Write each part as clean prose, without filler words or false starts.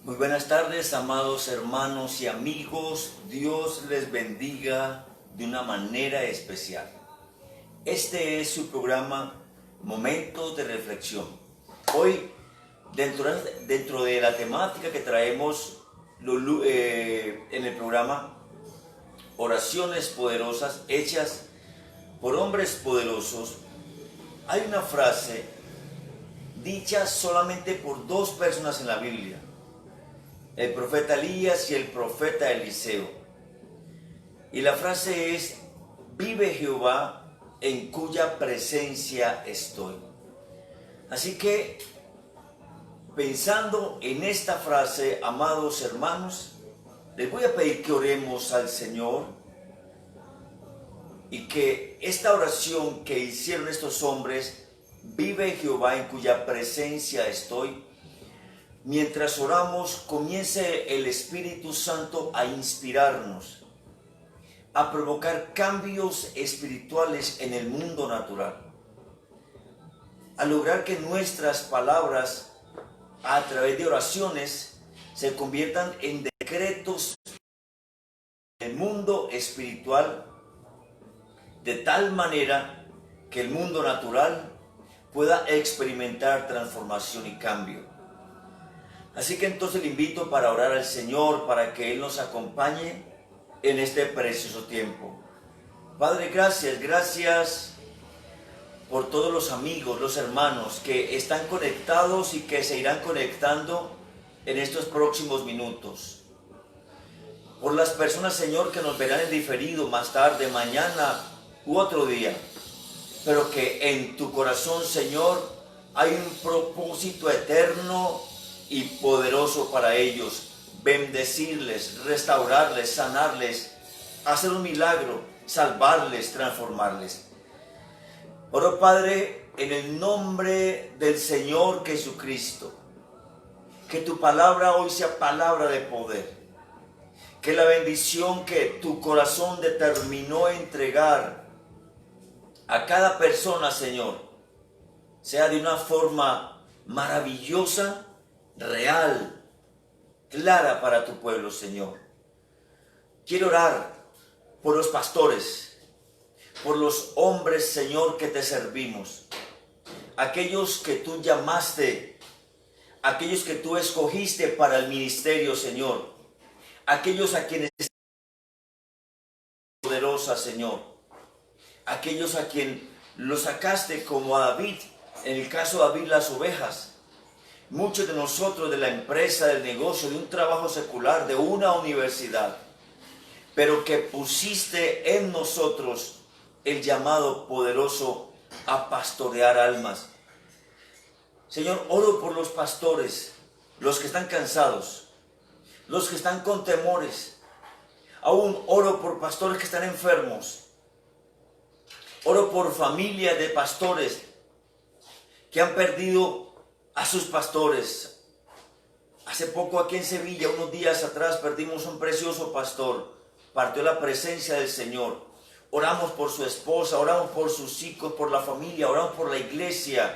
Muy buenas tardes, amados hermanos y amigos. Dios les bendiga de una manera especial. Este es su programa Momentos de Reflexión. Hoy, dentro de la temática que traemos en el programa, oraciones poderosas hechas por hombres poderosos, hay una frase dicha solamente por dos personas en la Biblia: el profeta Elías y el profeta Eliseo. Y la frase es: vive Jehová en cuya presencia estoy. Así que, pensando en esta frase, amados hermanos, les voy a pedir que oremos al Señor y que esta oración que hicieron estos hombres, vive Jehová en cuya presencia estoy, mientras oramos, comience el Espíritu Santo a inspirarnos, a provocar cambios espirituales en el mundo natural, a lograr que nuestras palabras, a través de oraciones, se conviertan en decretos en el mundo espiritual, de tal manera que el mundo natural pueda experimentar transformación y cambio. Así que entonces le invito para orar al Señor, para que Él nos acompañe en este precioso tiempo. Padre, gracias por todos los amigos, los hermanos que están conectados y que se irán conectando en estos próximos minutos. Por las personas, Señor, que nos verán en diferido más tarde, mañana u otro día, pero que en tu corazón, Señor, hay un propósito eterno y poderoso para ellos: bendecirles, restaurarles, sanarles, hacer un milagro, salvarles, transformarles. Oro, Padre, en el nombre del Señor Jesucristo, que tu palabra hoy sea palabra de poder, que la bendición que tu corazón determinó entregar a cada persona, Señor, sea de una forma maravillosa, real, clara para tu pueblo, Señor. Quiero orar por los pastores, por los hombres, Señor, que te servimos, aquellos que tú llamaste, aquellos que tú escogiste para el ministerio, Señor, aquellos a quienes poderosa, Señor, aquellos a quien lo sacaste, como a David, en el caso de David, las ovejas. Muchos de nosotros, de la empresa, del negocio, de un trabajo secular, de una universidad, pero que pusiste en nosotros el llamado poderoso a pastorear almas. Señor, oro por los pastores, los que están cansados, los que están con temores. Aún oro por pastores que están enfermos. Oro por familias de pastores que han perdido a sus pastores. Hace poco aquí en Sevilla, unos días atrás, perdimos un precioso pastor. Partió la presencia del Señor. Oramos por su esposa, oramos por sus hijos, por la familia, oramos por la iglesia,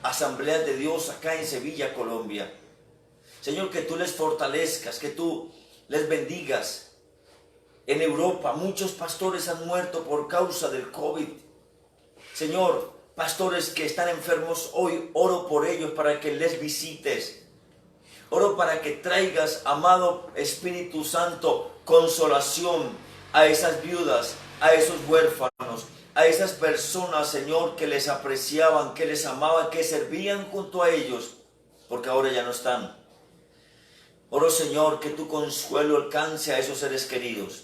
Asambleas de Dios acá en Sevilla, Colombia. Señor, que tú les fortalezcas, que tú les bendigas. En Europa muchos pastores han muerto por causa del COVID. Señor, pastores que están enfermos hoy, oro por ellos para que les visites. Oro para que traigas, amado Espíritu Santo, consolación a esas viudas, a esos huérfanos, a esas personas, Señor, que les apreciaban, que les amaban, que servían junto a ellos, porque ahora ya no están. Oro, Señor, que tu consuelo alcance a esos seres queridos.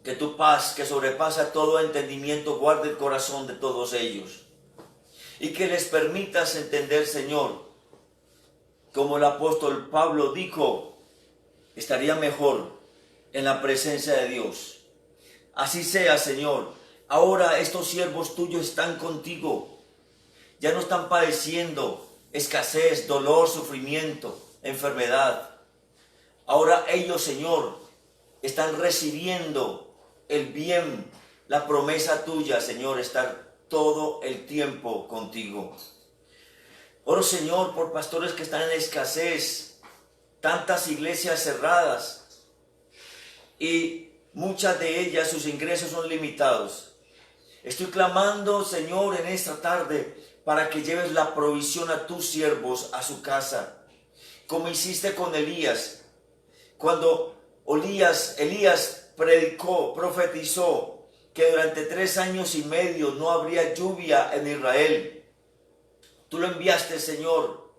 Que tu paz, que sobrepasa todo entendimiento, guarde el corazón de todos ellos. Y que les permitas entender, Señor, como el apóstol Pablo dijo, estaría mejor en la presencia de Dios. Así sea, Señor. Ahora estos siervos tuyos están contigo. Ya no están padeciendo escasez, dolor, sufrimiento, enfermedad. Ahora ellos, Señor, están recibiendo el bien, la promesa tuya, Señor, estar todo el tiempo contigo. Oro, Señor, por pastores que están en escasez, tantas iglesias cerradas y muchas de ellas sus ingresos son limitados. Estoy clamando, Señor, en esta tarde para que lleves la provisión a tus siervos a su casa, como hiciste con Elías. Cuando Elías predicó, profetizó que durante 3 años y medio no habría lluvia en Israel. Tú lo enviaste, Señor,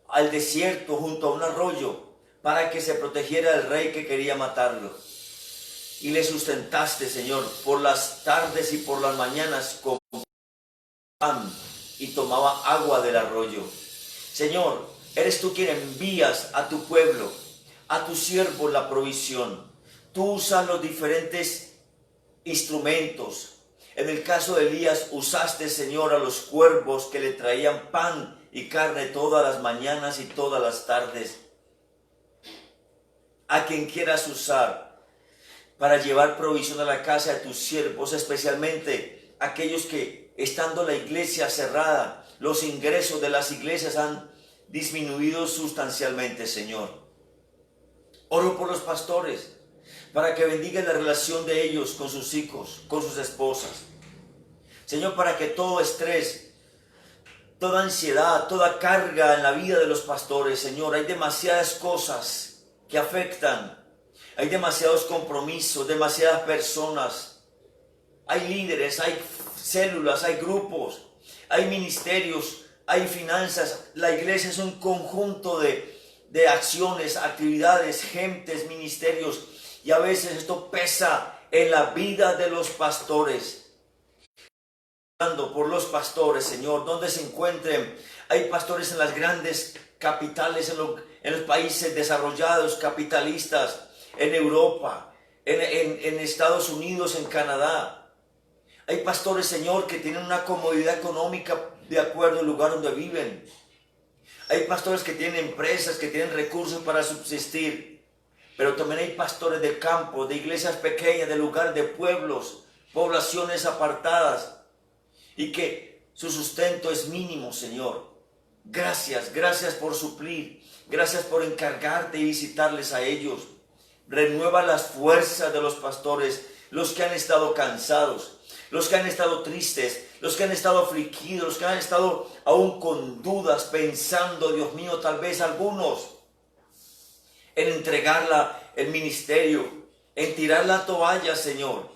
al desierto junto a un arroyo para que se protegiera del rey que quería matarlo. Y le sustentaste, Señor, por las tardes y por las mañanas con pan y tomaba agua del arroyo. Señor, eres tú quien envías a tu pueblo, a tus siervos la provisión. Tú usas los diferentes instrumentos. En el caso de Elías usaste, Señor, a los cuervos que le traían pan y carne todas las mañanas y todas las tardes. A quien quieras usar para llevar provisión a la casa de tus siervos, especialmente aquellos que, estando la iglesia cerrada, los ingresos de las iglesias han disminuido sustancialmente, Señor. Oro por los pastores, para que bendigan la relación de ellos con sus hijos, con sus esposas. Señor, para que todo estrés, toda ansiedad, toda carga en la vida de los pastores, Señor, hay demasiadas cosas que afectan. Hay demasiados compromisos, demasiadas personas. Hay líderes, hay células, hay grupos, hay ministerios, hay finanzas. La iglesia es un conjunto de acciones, actividades, gentes, ministerios. Y a veces esto pesa en la vida de los pastores. Orando por los pastores, Señor, donde se encuentren. Hay pastores en las grandes capitales, en los países desarrollados, capitalistas, en Europa, en Estados Unidos, en Canadá. Hay pastores, Señor, que tienen una comodidad económica de acuerdo al lugar donde viven. Hay pastores que tienen empresas, que tienen recursos para subsistir. Pero también hay pastores de campo, de iglesias pequeñas, de lugares, de pueblos, poblaciones apartadas, y que su sustento es mínimo, Señor. Gracias por suplir. Gracias por encargarte y visitarles a ellos. Renueva las fuerzas de los pastores, los que han estado cansados, los que han estado tristes, los que han estado afligidos, los que han estado aún con dudas, pensando, Dios mío, tal vez algunos en entregar el ministerio, en tirar la toalla, Señor.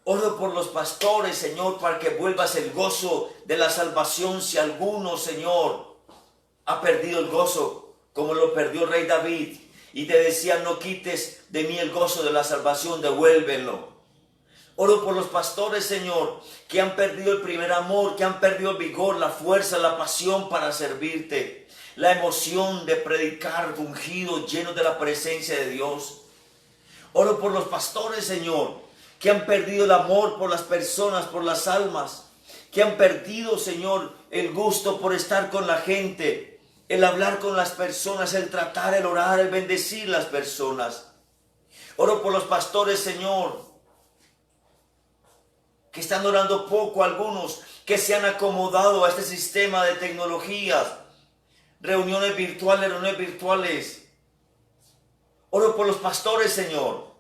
Oro por los pastores, Señor, para que vuelvas el gozo de la salvación. Si alguno, Señor, ha perdido el gozo, como lo perdió el rey David, y te decía, no quites de mí el gozo de la salvación, devuélvelo. Oro por los pastores, Señor, que han perdido el primer amor, que han perdido el vigor, la fuerza, la pasión para servirte, la emoción de predicar ungido, lleno de la presencia de Dios. Oro por los pastores, Señor, que han perdido el amor por las personas, por las almas, que han perdido, Señor, el gusto por estar con la gente, el hablar con las personas, el tratar, el orar, el bendecir las personas. Oro por los pastores, Señor, que están orando poco, algunos que se han acomodado a este sistema de tecnologías, reuniones virtuales. Oro por los pastores, Señor,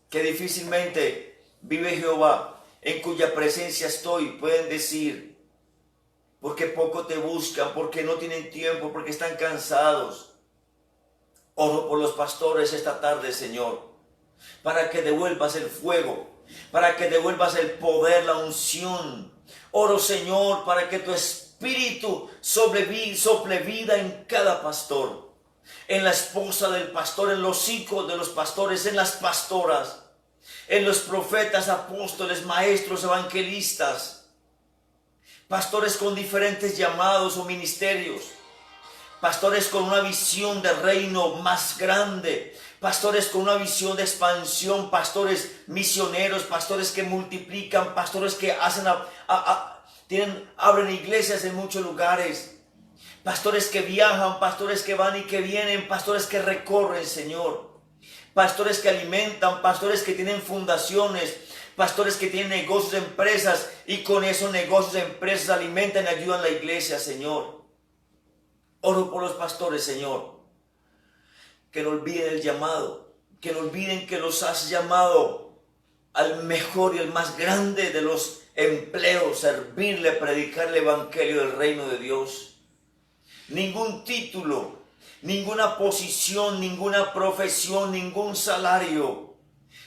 que difícilmente vive Jehová, en cuya presencia estoy, pueden decir, porque poco te buscan, porque no tienen tiempo, porque están cansados. Oro por los pastores esta tarde, Señor, para que devuelvas el fuego, para que devuelvas el poder, la unción. Oro, Señor, para que tu espíritu sople vida en cada pastor, en la esposa del pastor, en los hijos de los pastores, en las pastoras, en los profetas, apóstoles, maestros, evangelistas, pastores con diferentes llamados o ministerios, pastores con una visión de reino más grande, pastores con una visión de expansión, pastores misioneros, pastores que multiplican, pastores que abren iglesias en muchos lugares, pastores que viajan, pastores que van y que vienen, pastores que recorren, Señor, pastores que alimentan, pastores que tienen fundaciones, pastores que tienen negocios, empresas, y con esos negocios, empresas alimentan y ayudan a la iglesia, Señor. Oro por los pastores, Señor, que no olviden el llamado, que no olviden que los has llamado al mejor y el más grande de los empleos, servirle, predicar el evangelio del reino de Dios. Ningún título, ninguna posición, ninguna profesión, ningún salario,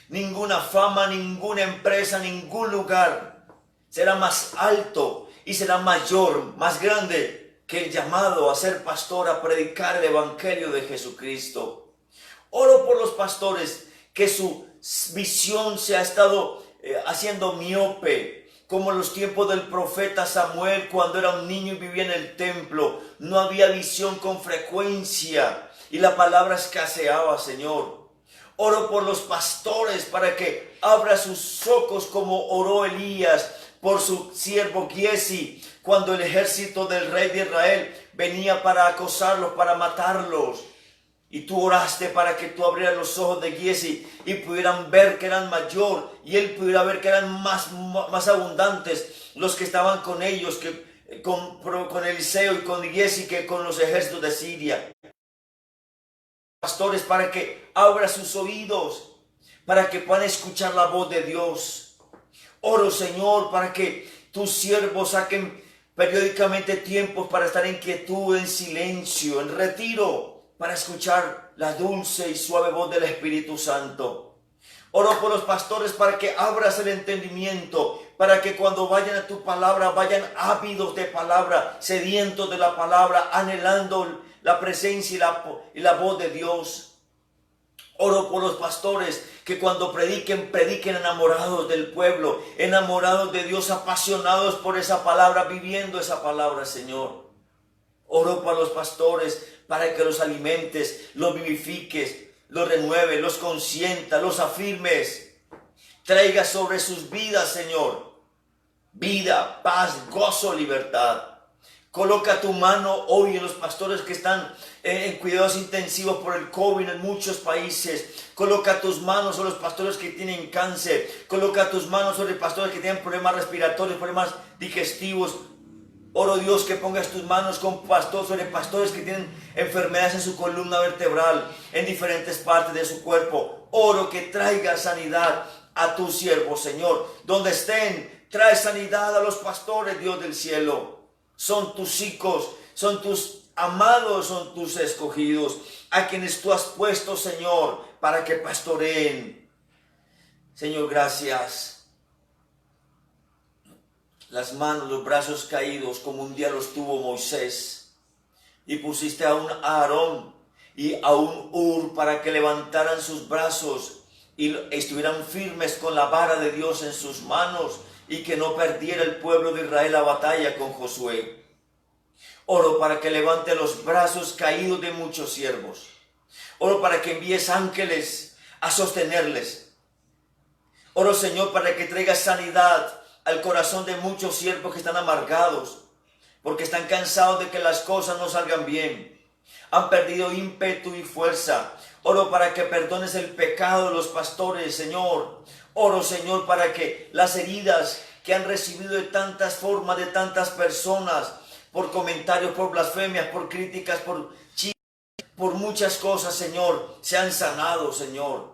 ninguna fama, ninguna empresa, ningún lugar será más alto y será mayor, más grande que el llamado a ser pastor, a predicar el evangelio de Jesucristo. Oro por los pastores que su visión se ha estado haciendo miope, como en los tiempos del profeta Samuel, cuando era un niño y vivía en el templo. No había visión con frecuencia y la palabra escaseaba, Señor. Oro por los pastores para que abra sus ojos como oró Elías por su siervo Giesi, cuando el ejército del rey de Israel venía para acosarlos, para matarlos. Y tú oraste para que tú abrieras los ojos de Giesi y pudieran ver que eran mayor, y él pudiera ver que eran más abundantes los que estaban con ellos, que con Eliseo y con Giesi, que con los ejércitos de Siria. Pastores, para que abra sus oídos, para que puedan escuchar la voz de Dios. Oro, Señor, para que tus siervos saquen periódicamente tiempos para estar en quietud, en silencio, en retiro, para escuchar la dulce y suave voz del Espíritu Santo. Oro por los pastores para que abras el entendimiento, para que cuando vayan a tu palabra, vayan ávidos de palabra, sedientos de la palabra, anhelando la presencia y la voz de Dios. Oro por los pastores que cuando prediquen enamorados del pueblo, enamorados de Dios, apasionados por esa palabra, viviendo esa palabra, Señor. Oro para los pastores para que los alimentes, los vivifiques, los renueves, los consientas, los afirmes. Traiga sobre sus vidas, Señor, vida, paz, gozo, libertad. Coloca tu mano hoy en los pastores que están en cuidados intensivos por el COVID en muchos países. Coloca tus manos sobre los pastores que tienen cáncer. Coloca tus manos sobre pastores que tienen problemas respiratorios, problemas digestivos. Oro, Dios, que pongas tus manos sobre pastores que tienen enfermedades en su columna vertebral, en diferentes partes de su cuerpo. Oro que traiga sanidad a tus siervos, Señor. Donde estén, trae sanidad a los pastores, Dios del cielo. Son tus hijos, son tus amados, son tus escogidos, a quienes tú has puesto, Señor, para que pastoreen. Señor, gracias. Las manos, los brazos caídos, como un día los tuvo Moisés. Y pusiste a un Aarón y a un Hur para que levantaran sus brazos y estuvieran firmes con la vara de Dios en sus manos, y que no perdiera el pueblo de Israel la batalla con Josué. Oro para que levante los brazos caídos de muchos siervos. Oro para que envíes ángeles a sostenerles. Oro, Señor, para que traigas sanidad al corazón de muchos siervos que están amargados, porque están cansados de que las cosas no salgan bien. Han perdido ímpetu y fuerza. Oro para que perdones el pecado de los pastores, Señor. Oro, Señor, para que las heridas que han recibido de tantas formas, de tantas personas, por comentarios, por blasfemias, por críticas, por muchas cosas, Señor, sean sanados, Señor.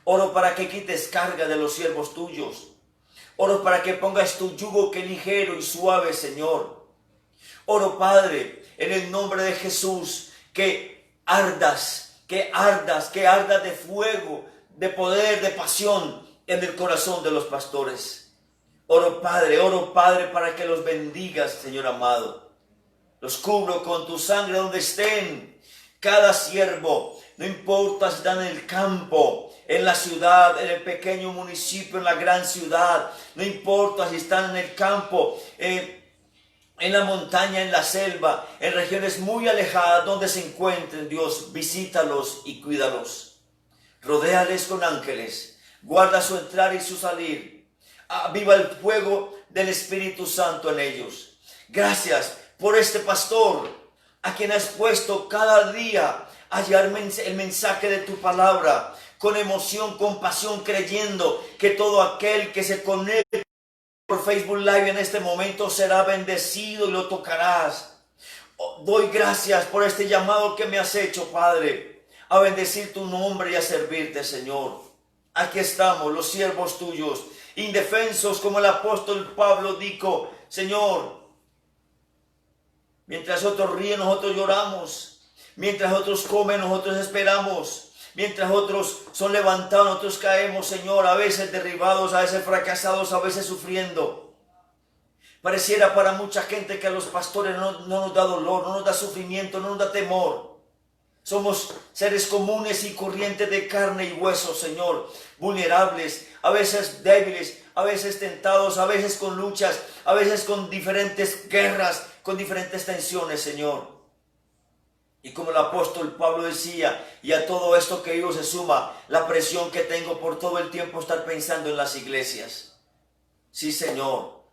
Oro para que quites carga de los siervos tuyos. Oro para que pongas tu yugo que es ligero y suave, Señor. Oro, Padre, en el nombre de Jesús, que ardas de fuego, de poder, de pasión en el corazón de los pastores. Oro, Padre, para que los bendigas, Señor amado. Los cubro con tu sangre donde estén. Cada siervo, no importa si están en el campo, en la ciudad, en el pequeño municipio, en la gran ciudad. No importa si están en el campo, en la montaña, en la selva, en regiones muy alejadas donde se encuentren, Dios, visítalos y cuídalos. Rodéales con ángeles, guarda su entrar y su salir. Aviva el fuego del Espíritu Santo en ellos. Gracias por este pastor, a quien has puesto cada día a llevar el mensaje de tu palabra, con emoción, con pasión, creyendo que todo aquel que se conecte por Facebook Live en este momento será bendecido y lo tocarás. doy gracias por este llamado que me has hecho, Padre, a bendecir tu nombre y a servirte, Señor. Aquí estamos, los siervos tuyos, indefensos como el apóstol Pablo dijo, Señor, mientras otros ríen, nosotros lloramos. Mientras otros comen, nosotros esperamos. Mientras otros son levantados, nosotros caemos, Señor, a veces derribados, a veces fracasados, a veces sufriendo. Pareciera para mucha gente que a los pastores no nos da dolor, no nos da sufrimiento, no nos da temor. Somos seres comunes y corrientes de carne y hueso, Señor, vulnerables, a veces débiles, a veces tentados, a veces con luchas, a veces con diferentes guerras, con diferentes tensiones, Señor. Y como el apóstol Pablo decía, y a todo esto que vivo se suma la presión que tengo por todo el tiempo estar pensando en las iglesias. Sí, Señor,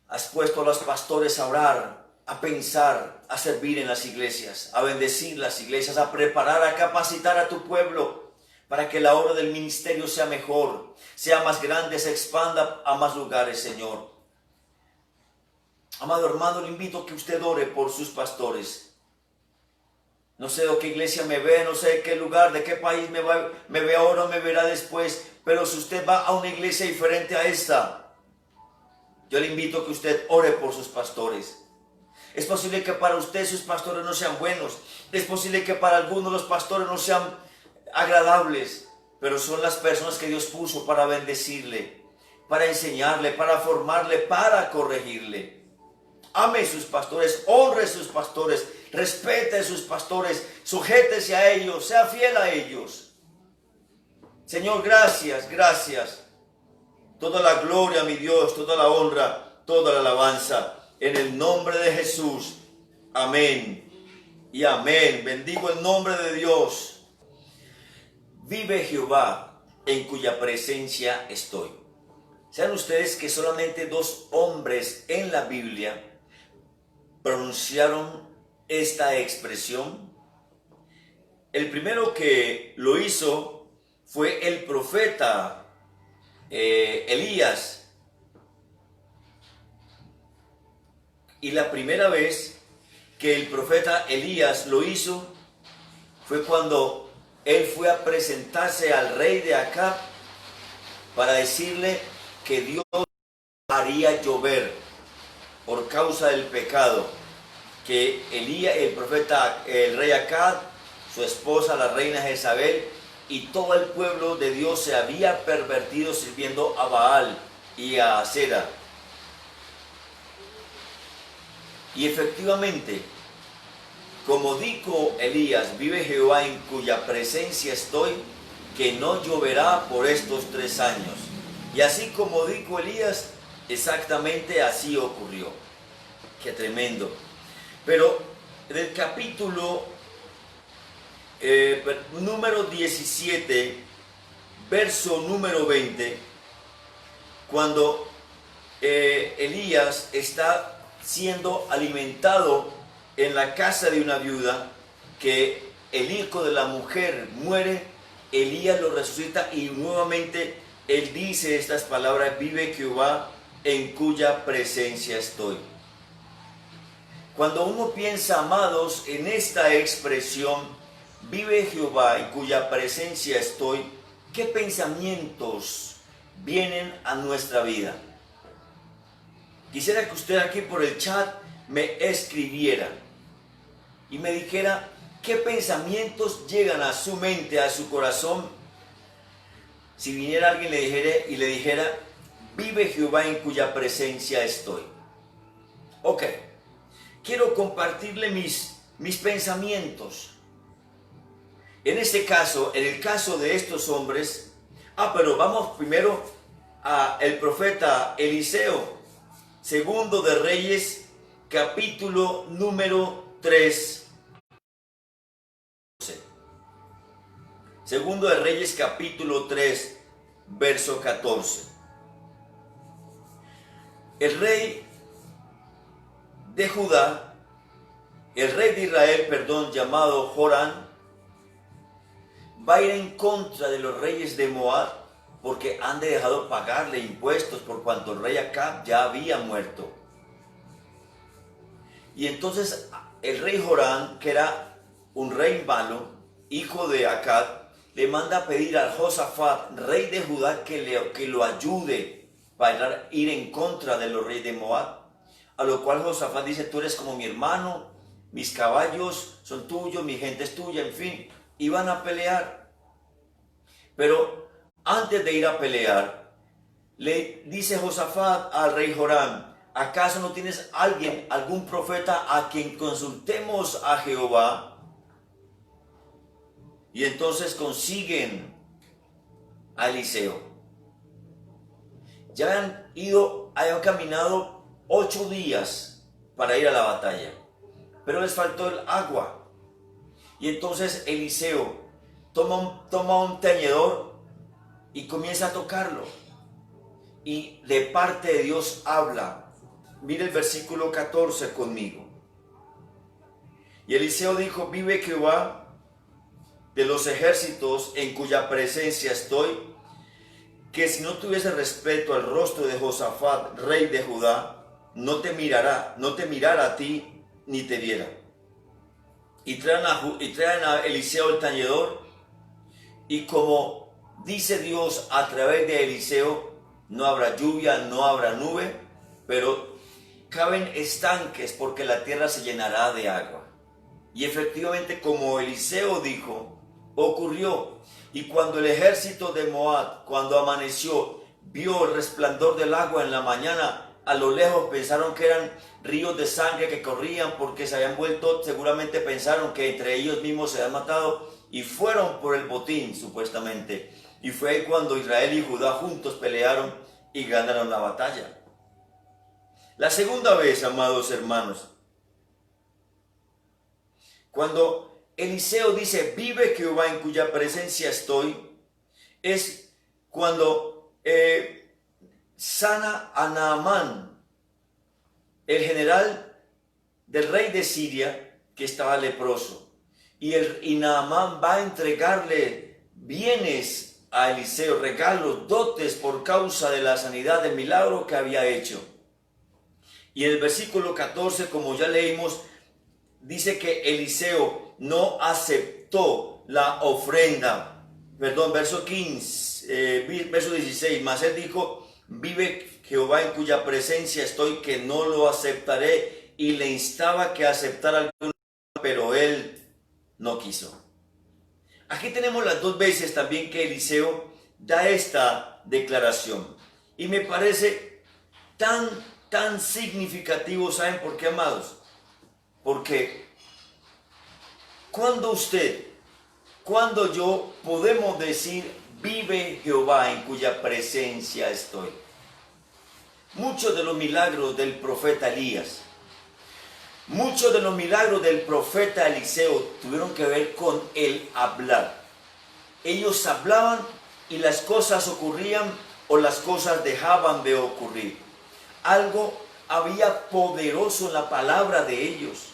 has puesto a los pastores a orar, a pensar, a servir en las iglesias, a bendecir las iglesias, a preparar, a capacitar a tu pueblo para que la obra del ministerio sea mejor, sea más grande, se expanda a más lugares, Señor. Amado hermano, le invito a que usted ore por sus pastores. No sé de qué iglesia me ve, no sé de qué lugar, de qué país me ve ahora o me verá después, pero si usted va a una iglesia diferente a esta, yo le invito a que usted ore por sus pastores. Es posible que para usted sus pastores no sean buenos, es posible que para algunos los pastores no sean agradables, pero son las personas que Dios puso para bendecirle, para enseñarle, para formarle, para corregirle. Ame a sus pastores, honre a sus pastores, respete a sus pastores, sujétese a ellos, sea fiel a ellos. Señor, gracias, gracias. Toda la gloria, mi Dios, toda la honra, toda la alabanza, en el nombre de Jesús. Amén y amén. Bendigo el nombre de Dios. Vive Jehová, en cuya presencia estoy. Sean ustedes que solamente 2 hombres en la Biblia pronunciaron esta expresión. El primero que lo hizo fue el profeta Elías. Y la primera vez que el profeta Elías lo hizo fue cuando él fue a presentarse al rey de Acab para decirle que Dios haría llover por causa del pecado, que Elías, el profeta, el rey Acab, su esposa, la reina Jezabel, y todo el pueblo de Dios se había pervertido sirviendo a Baal y a Acera. Y efectivamente, como dijo Elías, vive Jehová en cuya presencia estoy, que no lloverá por estos 3 años. Y así como dijo Elías, exactamente así ocurrió. Qué tremendo. Pero en el capítulo número 17, verso número 20, cuando Elías está siendo alimentado en la casa de una viuda, que el hijo de la mujer muere, Elías lo resucita y nuevamente él dice estas palabras: vive Jehová en cuya presencia estoy. Cuando uno piensa, amados, en esta expresión, vive Jehová en cuya presencia estoy, ¿qué pensamientos vienen a nuestra vida? Quisiera que usted aquí por el chat me escribiera y me dijera qué pensamientos llegan a su mente, a su corazón, si viniera alguien y le dijera, vive Jehová en cuya presencia estoy. Ok, quiero compartirle mis pensamientos. En este caso, en el caso de estos hombres, pero vamos primero a el profeta Eliseo. Segundo de Reyes, capítulo número 3. Segundo de Reyes, capítulo 3, verso 14. El rey de Judá, el rey de Israel, llamado Joram, va a ir en contra de los reyes de Moab, porque han dejado pagarle impuestos por cuanto el rey Acab ya había muerto. Y entonces el rey Joram, que era un rey malo, hijo de Acab, le manda a pedir a Josafat, rey de Judá, que lo ayude para ir en contra de los reyes de Moab. A lo cual Josafat dice, tú eres como mi hermano, mis caballos son tuyos, mi gente es tuya, en fin. Iban a pelear. Pero antes de ir a pelear, le dice Josafat al rey Joram, ¿acaso no tienes algún profeta a quien consultemos a Jehová? Y entonces consiguen a Eliseo. Ya habían caminado 8 días para ir a la batalla, pero les faltó el agua. Y entonces Eliseo toma un tañedor y comienza a tocarlo. Y de parte de Dios habla. Mire el versículo 14 conmigo. Y Eliseo dijo, vive Jehová de los ejércitos en cuya presencia estoy, que si no tuviese respeto al rostro de Josafat, rey de Judá, no te mirara a ti ni te viera. Y traen a Eliseo el tañedor, y como dice Dios a través de Eliseo, no habrá lluvia, no habrá nube, pero caben estanques porque la tierra se llenará de agua. Y efectivamente, como Eliseo dijo, ocurrió. Y cuando el ejército de Moab, cuando amaneció, vio el resplandor del agua en la mañana, a lo lejos pensaron que eran ríos de sangre que corrían porque se habían vuelto, seguramente pensaron que entre ellos mismos se habían matado y fueron por el botín, supuestamente. Y fue ahí cuando Israel y Judá juntos pelearon y ganaron la batalla. La segunda vez, amados hermanos, cuando Eliseo dice, vive Jehová en cuya presencia estoy, es cuando sana a Naamán, el general del rey de Siria, que estaba leproso. Y Naamán va a entregarle bienes a Eliseo, regalos, dotes por causa de la sanidad, del milagro que había hecho. Y en el versículo 14, como ya leímos, dice que Eliseo no aceptó la ofrenda. Verso 15, verso 16, mas él dijo, vive Jehová en cuya presencia estoy, que no lo aceptaré. Y le instaba que aceptara alguna, pero él no quiso. Aquí tenemos las 2 veces también que Eliseo da esta declaración. Y me parece tan significativo. ¿Saben por qué, amados? Porque cuando yo podemos decir, vive Jehová en cuya presencia estoy. Muchos de los milagros del profeta Elías, muchos de los milagros del profeta Eliseo tuvieron que ver con el hablar. Ellos hablaban y las cosas ocurrían o las cosas dejaban de ocurrir. Algo había poderoso en la palabra de ellos.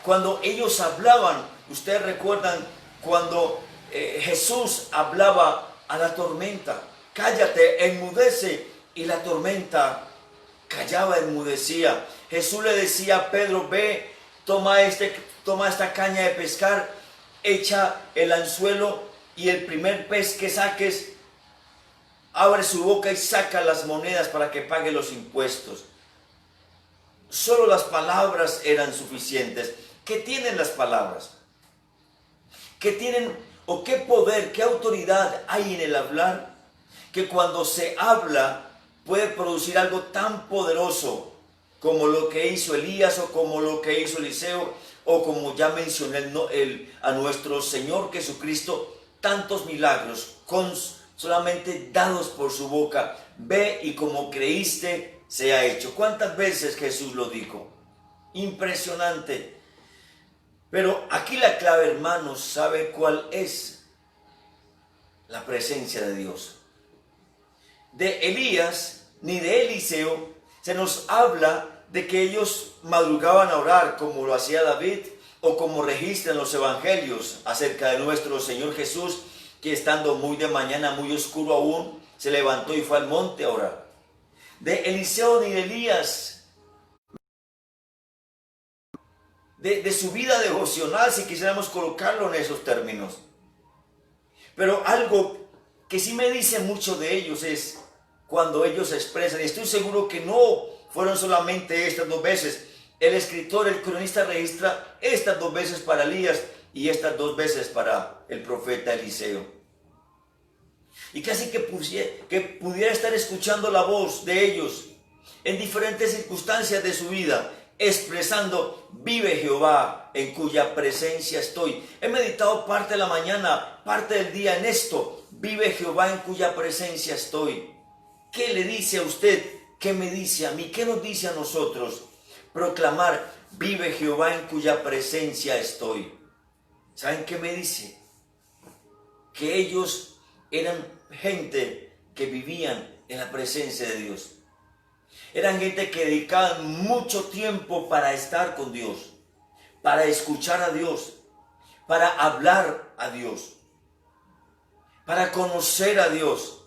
Cuando ellos hablaban, ustedes recuerdan cuando Jesús hablaba a la tormenta, cállate, enmudece, y la tormenta callaba, enmudecía. Jesús le decía a Pedro, ve, toma esta caña de pescar, echa el anzuelo y el primer pez que saques, abre su boca y saca las monedas para que pague los impuestos. Solo las palabras eran suficientes. ¿Qué tienen las palabras? ¿Qué tienen o qué poder, qué autoridad hay en el hablar? Que cuando se habla puede producir algo tan poderoso como lo que hizo Elías o como lo que hizo Eliseo o como ya mencioné a nuestro Señor Jesucristo, tantos milagros solamente dados por su boca. Ve y como creíste se ha hecho. ¿Cuántas veces Jesús lo dijo? Impresionante. Pero aquí la clave, hermanos, ¿sabe cuál es? La presencia de Dios. De Elías ni de Eliseo se nos habla de que ellos madrugaban a orar como lo hacía David o como registran los evangelios acerca de nuestro Señor Jesús, que estando muy de mañana, muy oscuro aún, se levantó y fue al monte a orar. De Eliseo ni de Elías de su vida devocional, si quisiéramos colocarlo en esos términos. Pero algo que sí me dice mucho de ellos es cuando ellos expresan, y estoy seguro que no fueron solamente estas 2 veces. El escritor, el cronista registra estas 2 veces para Elías y estas 2 veces para el profeta Eliseo. Y casi que pudiera estar escuchando la voz de ellos en diferentes circunstancias de su vida, expresando: vive Jehová, en cuya presencia estoy. He meditado parte de la mañana, parte del día en esto: vive Jehová, en cuya presencia estoy. ¿Qué le dice a usted? ¿Qué me dice a mí? ¿Qué nos dice a nosotros? Proclamar: vive Jehová, en cuya presencia estoy. ¿Saben qué me dice? Que ellos eran gente que vivían en la presencia de Dios. Eran gente que dedicaban mucho tiempo para estar con Dios, para escuchar a Dios, para hablar a Dios, para conocer a Dios.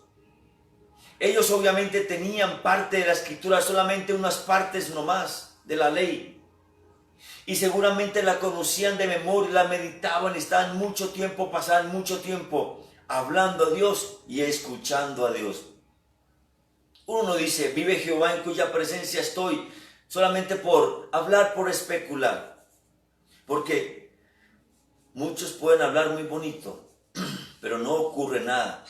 Ellos obviamente tenían parte de la escritura, solamente unas partes nomás de la ley. Y seguramente la conocían de memoria, la meditaban, estaban mucho tiempo, pasaban mucho tiempo hablando a Dios y escuchando a Dios. Uno no dice: vive Jehová, en cuya presencia estoy, solamente por hablar, por especular. Porque muchos pueden hablar muy bonito, pero no ocurre nada.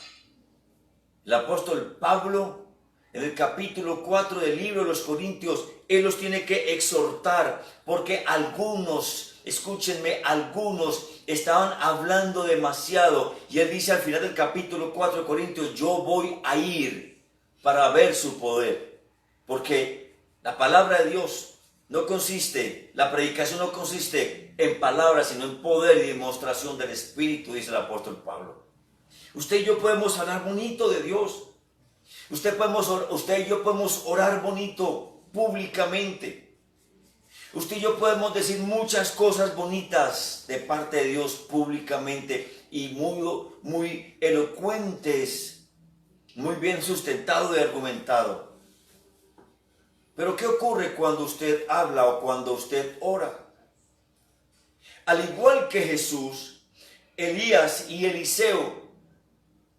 El apóstol Pablo, en el capítulo 4 del libro de los Corintios, él los tiene que exhortar, porque algunos, escúchenme, algunos estaban hablando demasiado. Y él dice al final del capítulo 4 de Corintios: yo voy a ir para ver su poder. Porque la palabra de Dios no consiste, la predicación no consiste en palabras, sino en poder y demostración del Espíritu, dice el apóstol Pablo. Usted y yo podemos hablar bonito de Dios. Usted y yo podemos orar bonito públicamente. Usted y yo podemos decir muchas cosas bonitas de parte de Dios públicamente y muy elocuentes, muy bien sustentado y argumentado. Pero ¿qué ocurre cuando usted habla o cuando usted ora? Al igual que Jesús, Elías y Eliseo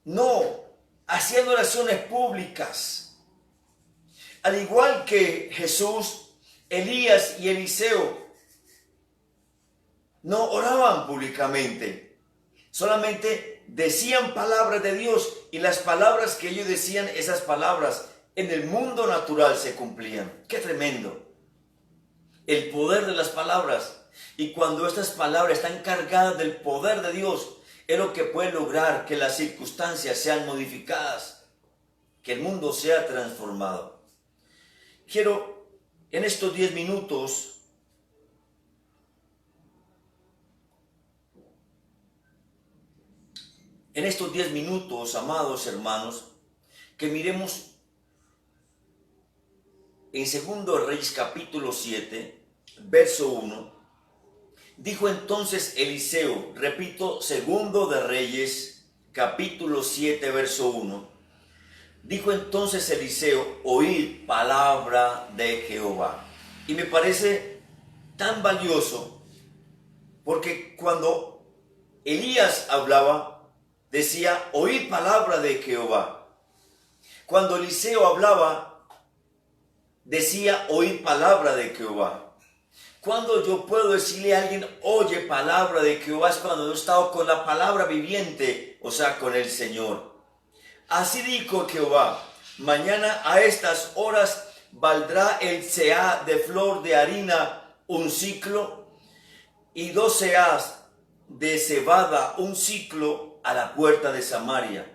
no hacían oraciones públicas. Al igual que Jesús, Elías y Eliseo no oraban públicamente. Solamente decían palabras de Dios, y las palabras que ellos decían, esas palabras en el mundo natural se cumplían. ¡Qué tremendo! El poder de las palabras. Y cuando estas palabras están cargadas del poder de Dios, es lo que puede lograr que las circunstancias sean modificadas, que el mundo sea transformado. Quiero en estos 10 minutos amados hermanos, que miremos en 2 Reyes capítulo 7, verso 1. Dijo entonces Eliseo, repito, 2 de Reyes capítulo 7, verso 1. Dijo entonces Eliseo: oíd palabra de Jehová. Y me parece tan valioso, porque cuando Elías hablaba, decía: oíd palabra de Jehová. Cuando Eliseo hablaba, decía: oíd palabra de Jehová. Cuando yo puedo decirle a alguien: oye palabra de Jehová, es cuando yo he estado con la palabra viviente, o sea, con el Señor. Así dijo Jehová: mañana a estas horas valdrá el seah de flor de harina 1 siclo, y 2 seahs de cebada 1 siclo a la puerta de Samaria.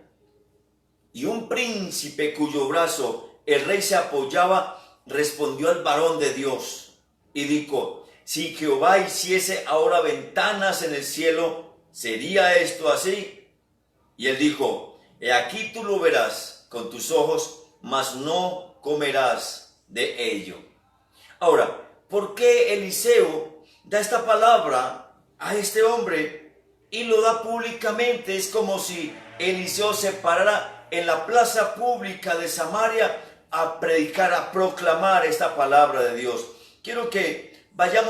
Y un príncipe cuyo brazo el rey se apoyaba respondió al varón de Dios y dijo: si Jehová hiciese ahora ventanas en el cielo, ¿sería esto así? Y él dijo: he aquí tú lo verás con tus ojos, mas no comerás de ello. Ahora, ¿por qué Eliseo da esta palabra a este hombre y lo da públicamente? Es como si Eliseo se parara en la plaza pública de Samaria a predicar, a proclamar esta palabra de Dios. Quiero que vaya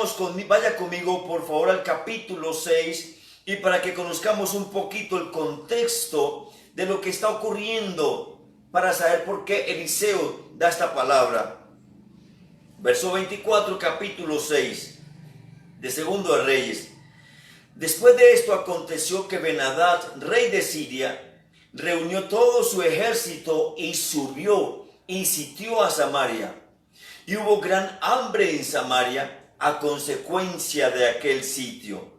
conmigo por favor al capítulo 6 y para que conozcamos un poquito el contexto de lo que está ocurriendo para saber por qué Eliseo da esta palabra. Verso 24, capítulo 6 de Segundo de Reyes. Después de esto aconteció que Ben-Hadad, rey de Siria, reunió todo su ejército y subió y sitió a Samaria. Y hubo gran hambre en Samaria a consecuencia de aquel sitio,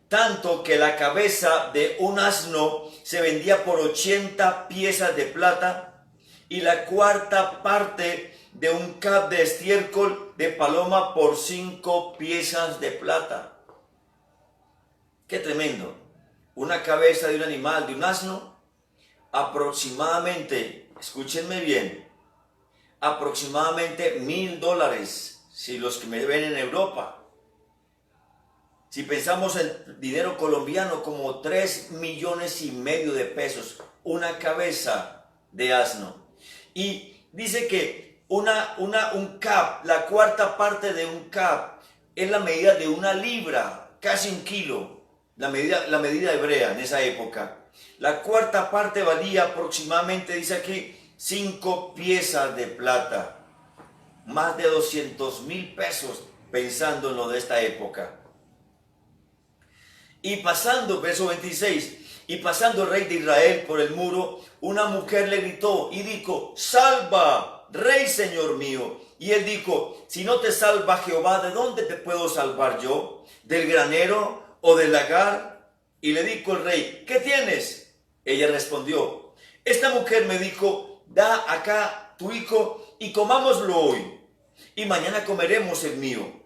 tanto que la cabeza de un asno se vendía por 80 piezas de plata y la cuarta parte de un cab de estiércol de paloma por 5 piezas de plata. ¡Qué tremendo! Una cabeza de un animal, de un asno, aproximadamente, escúchenme bien, aproximadamente $1,000, si los que me ven en Europa. Si pensamos en dinero colombiano, como 3,5 millones de pesos, una cabeza de asno. Y dice que un cab, la cuarta parte de un cab, es la medida de 1 libra, casi 1 kilo. La medida hebrea en esa época. La cuarta parte valía aproximadamente, dice aquí, 5 piezas de plata. Más de 200,000 pesos, pensando en lo de esta época. Y pasando, verso 26, y pasando el rey de Israel por el muro, una mujer le gritó y dijo: salva, rey señor mío. Y él dijo: si no te salva Jehová, ¿de dónde te puedo salvar yo? ¿Del granero o del lagar? Y le dijo el rey: ¿qué tienes? Ella respondió: esta mujer me dijo: da acá tu hijo y comámoslo hoy, y mañana comeremos el mío.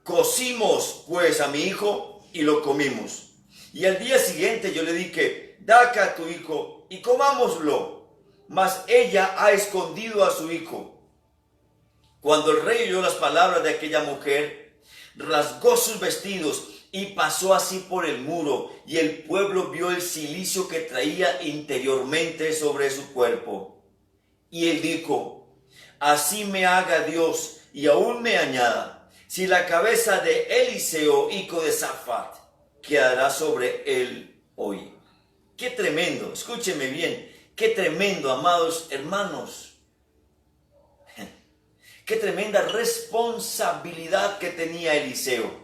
Cocimos pues a mi hijo y lo comimos. Y al día siguiente yo le dije: da acá tu hijo y comámoslo. Mas ella ha escondido a su hijo. Cuando el rey oyó las palabras de aquella mujer, rasgó sus vestidos y pasó así por el muro, y el pueblo vio el cilicio que traía interiormente sobre su cuerpo. Y él dijo: así me haga Dios y aún me añada, si la cabeza de Eliseo, hijo de Safat, quedará sobre él hoy. Qué tremendo, escúcheme bien, qué tremendo, amados hermanos. Qué tremenda responsabilidad que tenía Eliseo.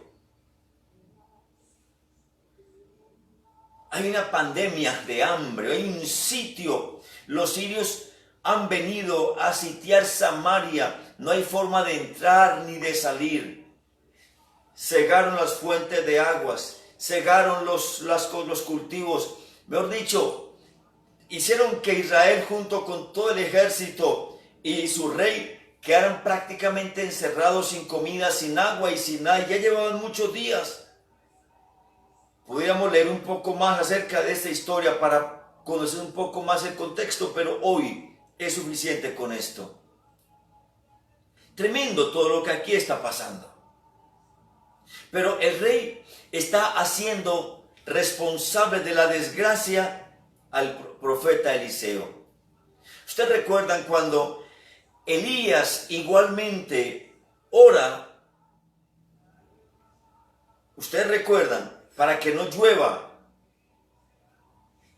Hay una pandemia de hambre, hay un sitio. Los sirios han venido a sitiar Samaria. No hay forma de entrar ni de salir. Cegaron las fuentes de aguas, cegaron los cultivos. Mejor dicho, hicieron que Israel junto con todo el ejército y su rey quedaran prácticamente encerrados sin comida, sin agua y sin nada. Ya llevaban muchos días. Podríamos leer un poco más acerca de esta historia para conocer un poco más el contexto, pero hoy es suficiente con esto. Tremendo todo lo que aquí está pasando. Pero el rey está haciendo responsable de la desgracia al profeta Eliseo. Ustedes recuerdan cuando Elías igualmente ora, ustedes recuerdan, para que no llueva.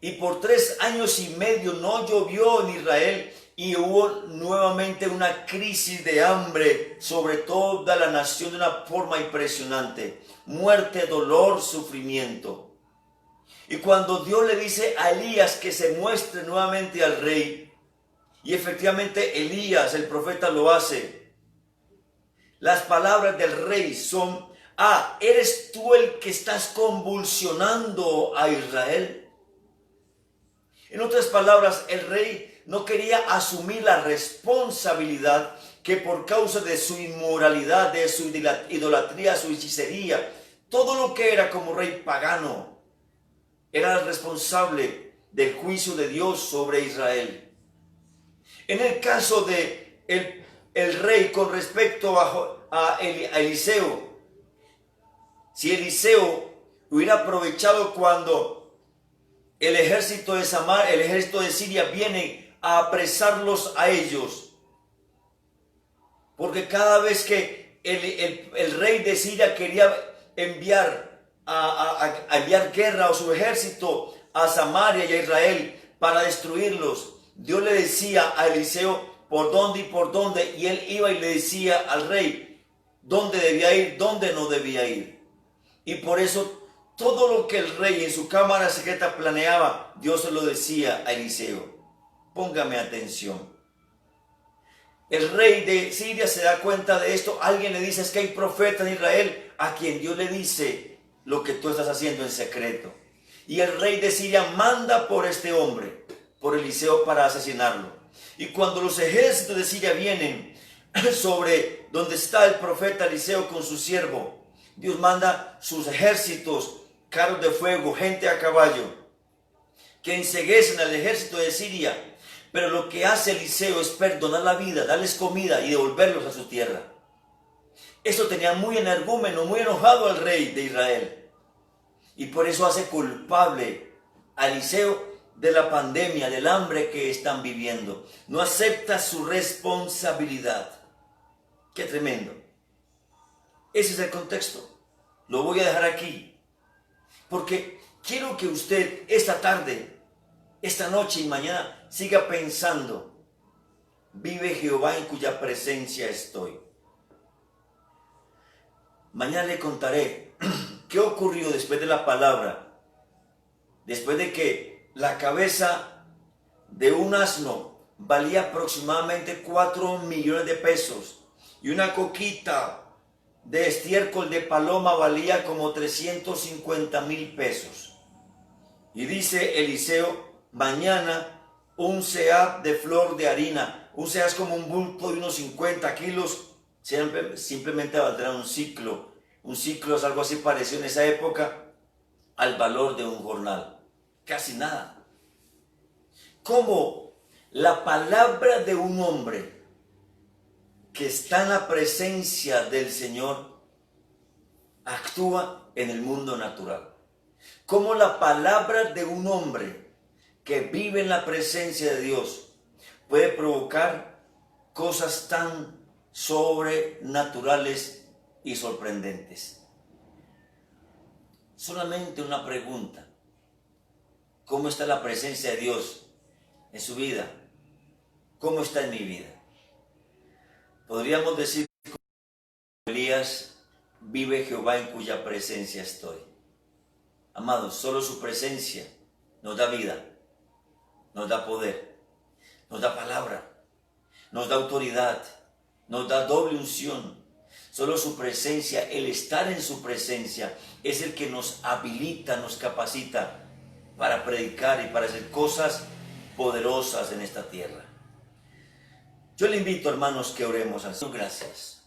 Y por 3 años y medio no llovió en Israel y hubo nuevamente una crisis de hambre sobre toda la nación de una forma impresionante. Muerte, dolor, sufrimiento. Y cuando Dios le dice a Elías que se muestre nuevamente al rey, y efectivamente Elías, el profeta, lo hace, las palabras del rey son: ¿eres tú el que estás convulsionando a Israel? En otras palabras, el rey no quería asumir la responsabilidad que por causa de su inmoralidad, de su idolatría, su hechicería, todo lo que era como rey pagano, era el responsable del juicio de Dios sobre Israel. En el caso de el rey con respecto a Eliseo, si Eliseo hubiera aprovechado cuando el ejército de Siria viene a apresarlos a ellos, porque cada vez que el rey de Siria quería enviar enviar guerra o su ejército a Samaria y a Israel para destruirlos, Dios le decía a Eliseo por dónde y por dónde, y él iba y le decía al rey dónde debía ir, dónde no debía ir. Y por eso todo lo que el rey en su cámara secreta planeaba, Dios se lo decía a Eliseo. Póngame atención. El rey de Siria se da cuenta de esto. Alguien le dice, es que hay profetas en Israel a quien Dios le dice lo que tú estás haciendo en secreto. Y el rey de Siria manda por este hombre, por Eliseo, para asesinarlo. Y cuando los ejércitos de Siria vienen sobre donde está el profeta Eliseo con su siervo, Dios manda sus ejércitos, carros de fuego, gente a caballo, que enceguecen al ejército de Siria. Pero lo que hace Eliseo es perdonar la vida, darles comida y devolverlos a su tierra. Esto tenía muy energúmeno, muy enojado al rey de Israel. Y por eso hace culpable a Eliseo de la pandemia, del hambre que están viviendo. No acepta su responsabilidad. Qué tremendo. Ese es el contexto. Lo voy a dejar aquí. Porque quiero que usted esta tarde, esta noche y mañana siga pensando, vive Jehová en cuya presencia estoy. Mañana le contaré qué ocurrió después de la palabra, después de que la cabeza de un asno valía aproximadamente 4 millones de pesos y una coquita de estiércol de paloma valía como 350,000 pesos. Y dice Eliseo, mañana un seah de flor de harina, un seah es como un bulto de unos 50 kilos, simplemente valdrá un ciclo. Un ciclo es algo así parecido en esa época al valor de un jornal, casi nada. Como la palabra de un hombre que está en la presencia del Señor actúa en el mundo natural. Como la palabra de un hombre que vive en la presencia de Dios puede provocar cosas tan sobrenaturales y sorprendentes. Solamente una pregunta: ¿cómo está la presencia de Dios en su vida? ¿Cómo está en mi vida? Podríamos decir, Elías, vive Jehová en cuya presencia estoy. Amados, solo su presencia nos da vida, nos da poder, nos da palabra, nos da autoridad, nos da doble unción. Solo su presencia, el estar en su presencia, es el que nos habilita, nos capacita para predicar y para hacer cosas poderosas en esta tierra. Yo le invito, hermanos, que oremos al Señor. Gracias.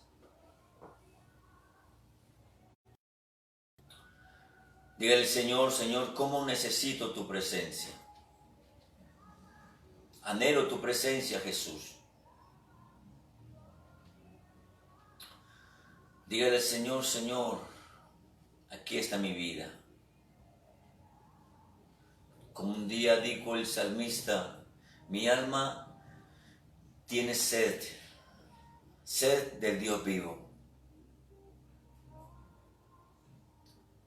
Dígale, Señor, Señor, ¿cómo necesito tu presencia? Anhelo tu presencia, Jesús. Dígale, Señor, Señor, aquí está mi vida. Como un día dijo el salmista, mi alma tiene sed, sed del Dios vivo.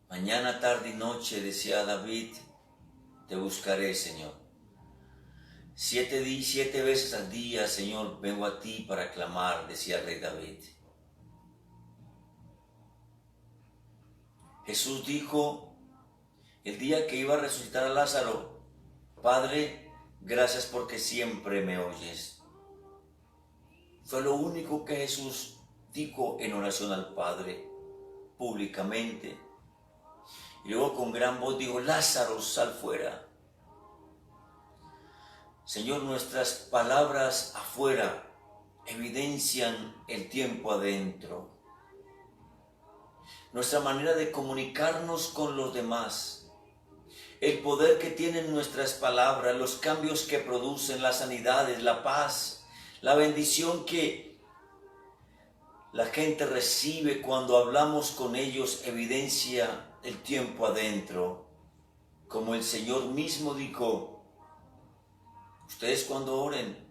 Mañana, tarde y noche, decía David, te buscaré, Señor. 7 veces al día, Señor, vengo a ti para clamar, decía el rey David. Jesús dijo el día que iba a resucitar a Lázaro, Padre, gracias porque siempre me oyes. Fue lo único que Jesús dijo en oración al Padre, públicamente. Y luego con gran voz dijo, Lázaro, sal fuera. Señor, nuestras palabras afuera evidencian el tiempo adentro. Nuestra manera de comunicarnos con los demás, el poder que tienen nuestras palabras, los cambios que producen, las sanidades, la paz, la bendición que la gente recibe cuando hablamos con ellos, evidencia el tiempo adentro. Como el Señor mismo dijo, ustedes cuando oren,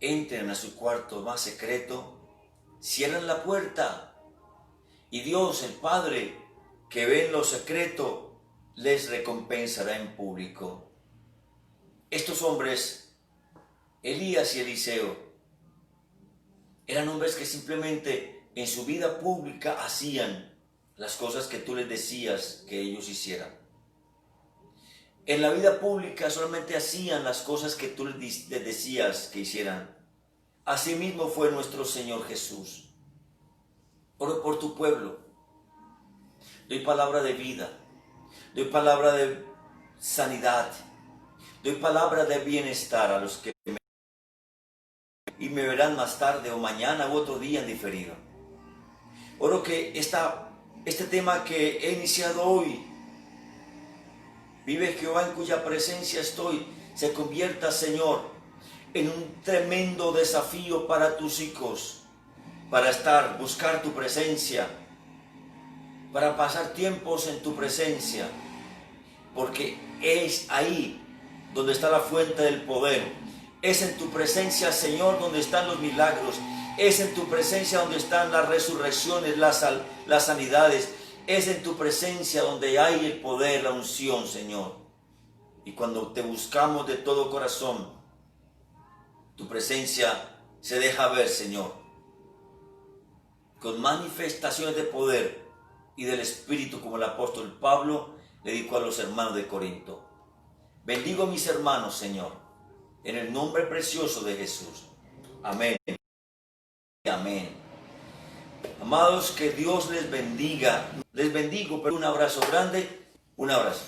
entren a su cuarto más secreto, cierran la puerta y Dios, el Padre, que ve en lo secreto, les recompensará en público. Estos hombres, Elías y Eliseo, eran hombres que simplemente en su vida pública hacían las cosas que tú les decías que ellos hicieran. En la vida pública solamente hacían las cosas que tú les decías que hicieran. Asimismo fue nuestro Señor Jesús. Oro por tu pueblo. Doy palabra de vida. Doy palabra de sanidad. Doy palabra de bienestar a los que y me verán más tarde o mañana u otro día en diferido. Oro que este tema que he iniciado hoy, vive Jehová en cuya presencia estoy, se convierta, Señor, en un tremendo desafío para tus hijos, para buscar tu presencia, para pasar tiempos en tu presencia, porque es ahí donde está la fuente del poder. Es en tu presencia, Señor, donde están los milagros. Es en tu presencia donde están las resurrecciones, las sanidades. Es en tu presencia donde hay el poder, la unción, Señor. Y cuando te buscamos de todo corazón, tu presencia se deja ver, Señor, con manifestaciones de poder y del Espíritu, como el apóstol Pablo le dijo a los hermanos de Corinto. Bendigo a mis hermanos, Señor, en el nombre precioso de Jesús. Amén. Amén. Amados, que Dios les bendiga. Les bendigo, pero un abrazo grande. Un abrazo.